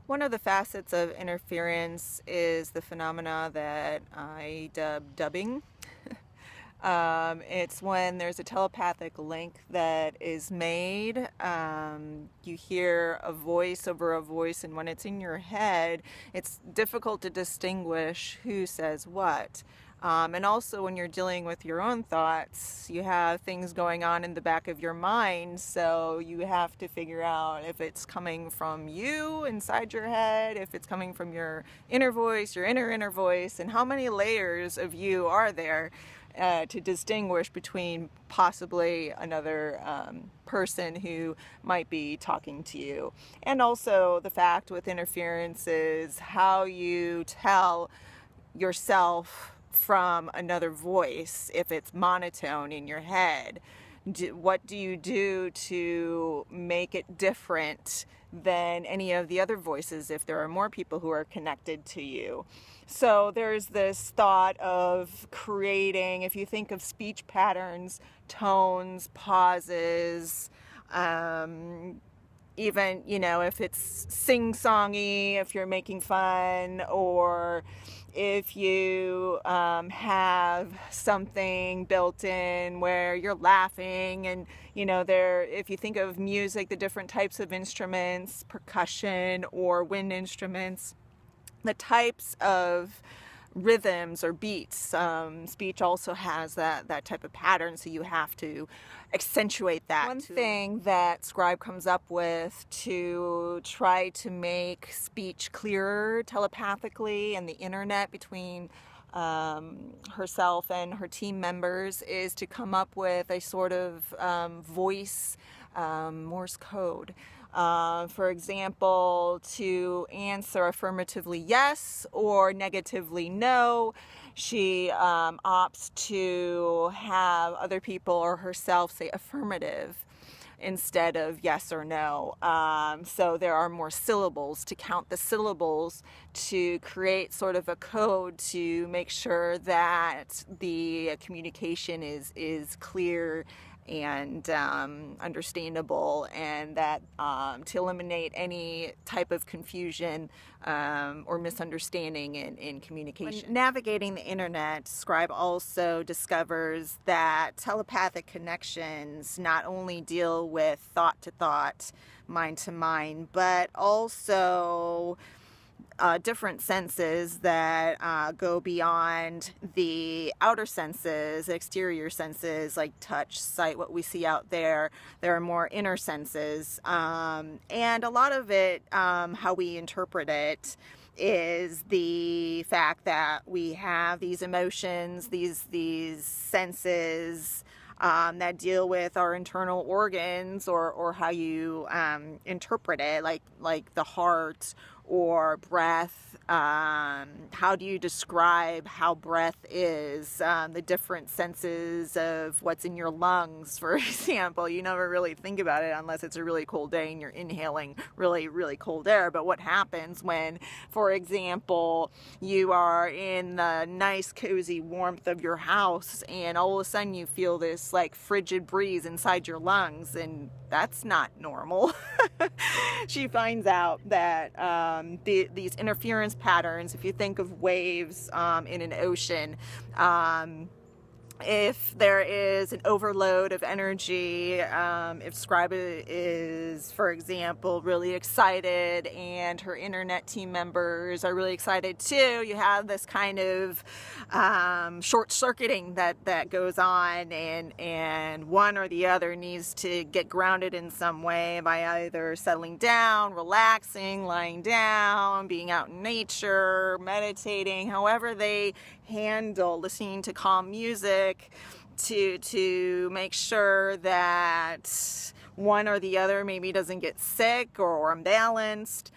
One of the facets of interference is the phenomena that I dub dubbing. It's when there's a telepathic link that is made. You hear a voice over a voice, and when it's in your head, it's difficult to distinguish who says what. And also when you're dealing with your own thoughts, you have things going on in the back of your mind, so you have to figure out if it's coming from you inside your head, if it's coming from your inner voice, your inner voice, and how many layers of you are there to distinguish between possibly another person who might be talking to you. And also the fact with interference is how you tell yourself from another voice if it's monotone in your head. What do you do to make it different than any of the other voices if there are more people who are connected to you? So there's this thought of creating, if you think of speech patterns, tones, pauses, even, if it's sing-songy, if you're making fun, or if you have something built in where you're laughing, and if you think of music, the different types of instruments, percussion or wind instruments, the types of rhythms or beats. Speech also has that type of pattern, so you have to accentuate that. One thing that Scribe comes up with to try to make speech clearer telepathically and the internet between herself and her team members is to come up with a sort of voice Morse code. For example, to answer affirmatively yes or negatively no, she opts to have other people or herself say affirmative instead of yes or no. So there are more syllables, to count the syllables to create sort of a code to make sure that the communication is clear and understandable, and that to eliminate any type of confusion or misunderstanding in communication. When navigating the internet, Scribe also discovers that telepathic connections not only deal with thought to thought, mind to mind, but also different senses that go beyond the outer senses, exterior senses like touch, sight, what we see out there. There are more inner senses, and a lot of it, how we interpret it, is the fact that we have these emotions, these senses that deal with our internal organs, or how you interpret it, like the heart or breath. How do you describe how breath is? The different senses of what's in your lungs, for example. You never really think about it unless it's a really cold day and you're inhaling really, really cold air. But what happens when, for example, you are in the nice, cozy warmth of your house and all of a sudden you feel this like frigid breeze inside your lungs, and that's not normal. She finds out that these interference patterns, if you think of waves in an ocean, if there is an overload of energy, if Scribe is, for example, really excited and her internet team members are really excited too, you have this kind of short-circuiting that goes on, and one or the other needs to get grounded in some way by either settling down, relaxing, lying down, being out in nature, meditating, however they handle listening to calm music to make sure that one or the other maybe doesn't get sick or unbalanced.